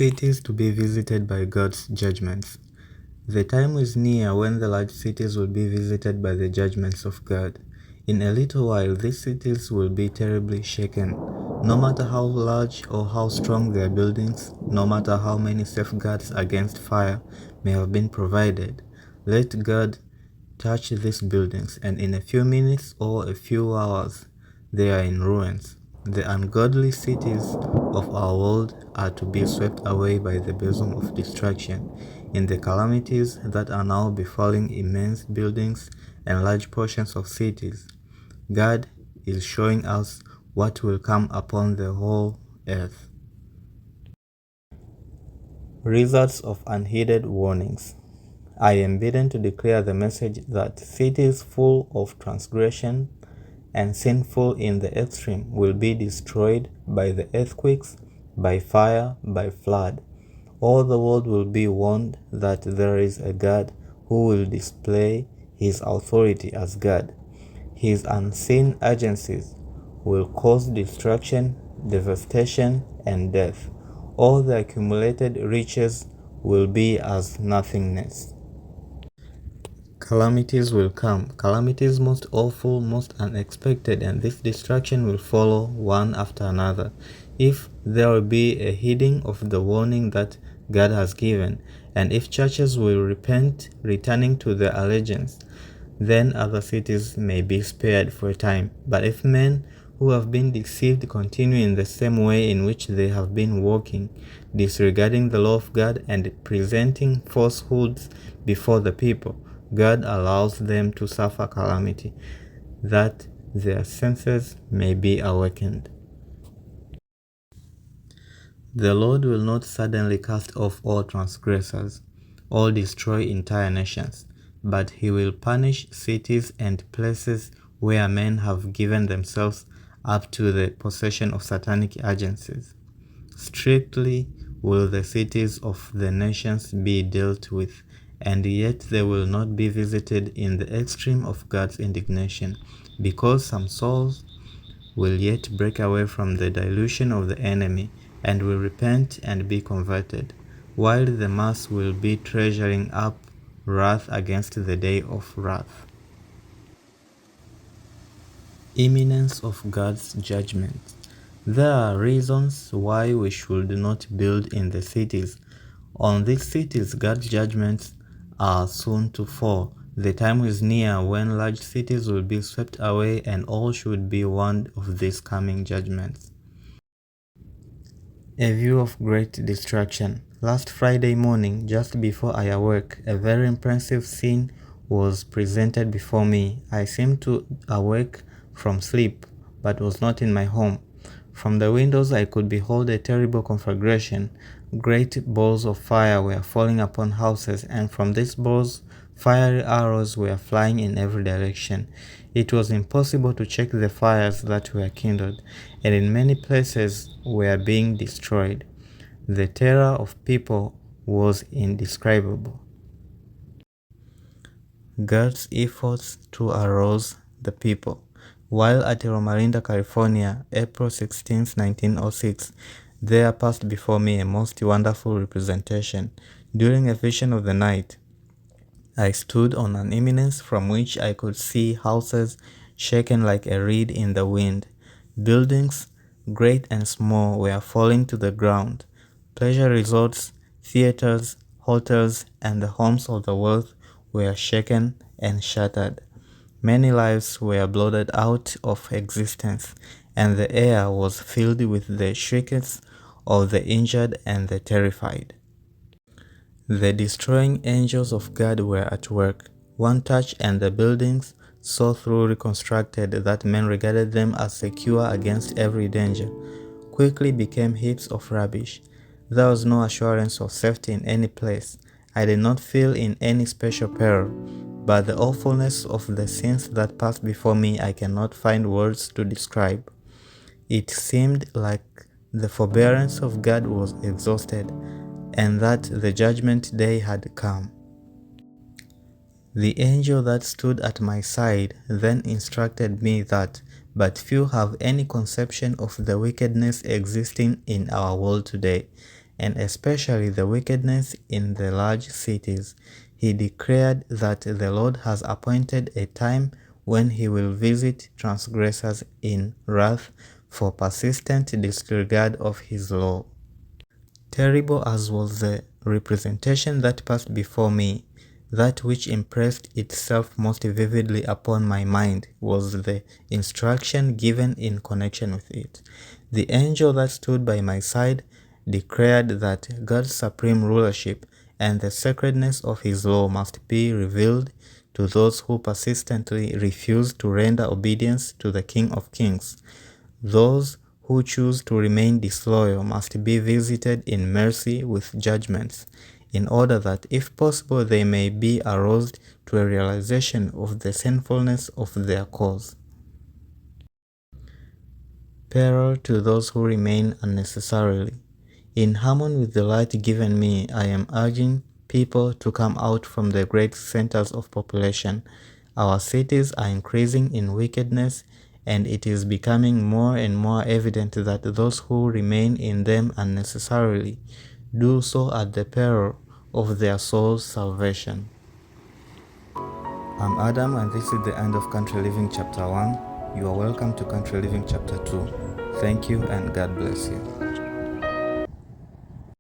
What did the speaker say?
Cities to be visited by God's judgments. The time is near when the large cities will be visited by the judgments of God. In a little while, these cities will be terribly shaken. No matter how large or how strong their buildings, no matter how many safeguards against fire may have been provided, let God touch these buildings, and in a few minutes or a few hours, they are in ruins. The ungodly cities of our world are to be swept away by the bosom of destruction. In the calamities that are now befalling immense buildings and large portions of cities, God is showing us what will come upon the whole earth. Results of unheeded warnings. I am bidden to declare the message that cities full of transgression and sinful in the extreme will be destroyed by the earthquakes, by fire, by flood. All the world will be warned that there is a God who will display his authority as God. His unseen agencies will cause destruction, devastation, and death. All the accumulated riches will be as nothingness. Calamities will come, calamities most awful, most unexpected, and this destruction will follow one after another. If there will be a heeding of the warning that God has given, and if churches will repent, returning to their allegiance, then other cities may be spared for a time. But if men who have been deceived continue in the same way in which they have been walking, disregarding the law of God and presenting falsehoods before the people, God allows them to suffer calamity, that their senses may be awakened. The Lord will not suddenly cast off all transgressors, or destroy entire nations, but he will punish cities and places where men have given themselves up to the possession of satanic agencies. Strictly will the cities of the nations be dealt with, and yet they will not be visited in the extreme of God's indignation, because some souls will yet break away from the delusion of the enemy, and will repent and be converted, while the mass will be treasuring up wrath against the day of wrath. Imminence of God's judgment. There are reasons why we should not build in the cities. On these cities, God's judgments are soon to fall. The time is near when large cities will be swept away, and all should be warned of these coming judgments. A view of great destruction. Last Friday morning, just before I awoke, a very impressive scene was presented before me. I seemed to awake from sleep, but was not in my home. From the windows I could behold a terrible conflagration. Great balls of fire were falling upon houses, and from these balls fiery arrows were flying in every direction. It was impossible to check the fires that were kindled, and in many places were being destroyed. The terror of people was indescribable. God's efforts to arouse the people. While at Romarinda, California, April 16, 1906, there passed before me a most wonderful representation. During a vision of the night, I stood on an eminence from which I could see houses shaken like a reed in the wind. Buildings, great and small, were falling to the ground. Pleasure resorts, theaters, hotels, and the homes of the wealth were shaken and shattered. Many lives were blotted out of existence, and the air was filled with the shrieks of the injured and the terrified. The destroying angels of God were at work. One touch and the buildings, so thoroughly reconstructed that men regarded them as secure against every danger, quickly became heaps of rubbish. There was no assurance of safety in any place. I did not feel in any special peril, but the awfulness of the scenes that passed before me I cannot find words to describe. It seemed like the forbearance of God was exhausted, and that the judgment day had come. The angel that stood at my side then instructed me that but few have any conception of the wickedness existing in our world today, and especially the wickedness in the large cities. He declared that the Lord has appointed a time when he will visit transgressors in wrath for persistent disregard of his law. Terrible as was the representation that passed before me, that which impressed itself most vividly upon my mind was the instruction given in connection with it. The angel that stood by my side declared that God's supreme rulership and the sacredness of his law must be revealed to those who persistently refuse to render obedience to the King of Kings. Those who choose to remain disloyal must be visited in mercy with judgments, in order that, if possible, they may be aroused to a realization of the sinfulness of their cause. Peril to those who remain unnecessarily. In harmony with the light given me, I am urging people to come out from the great centers of population. Our cities are increasing in wickedness, and it is becoming more and more evident that those who remain in them unnecessarily do so at the peril of their soul's salvation. I'm Adam, and this is the end of Country Living Chapter 1. You are welcome to Country Living Chapter 2. Thank you, and God bless you.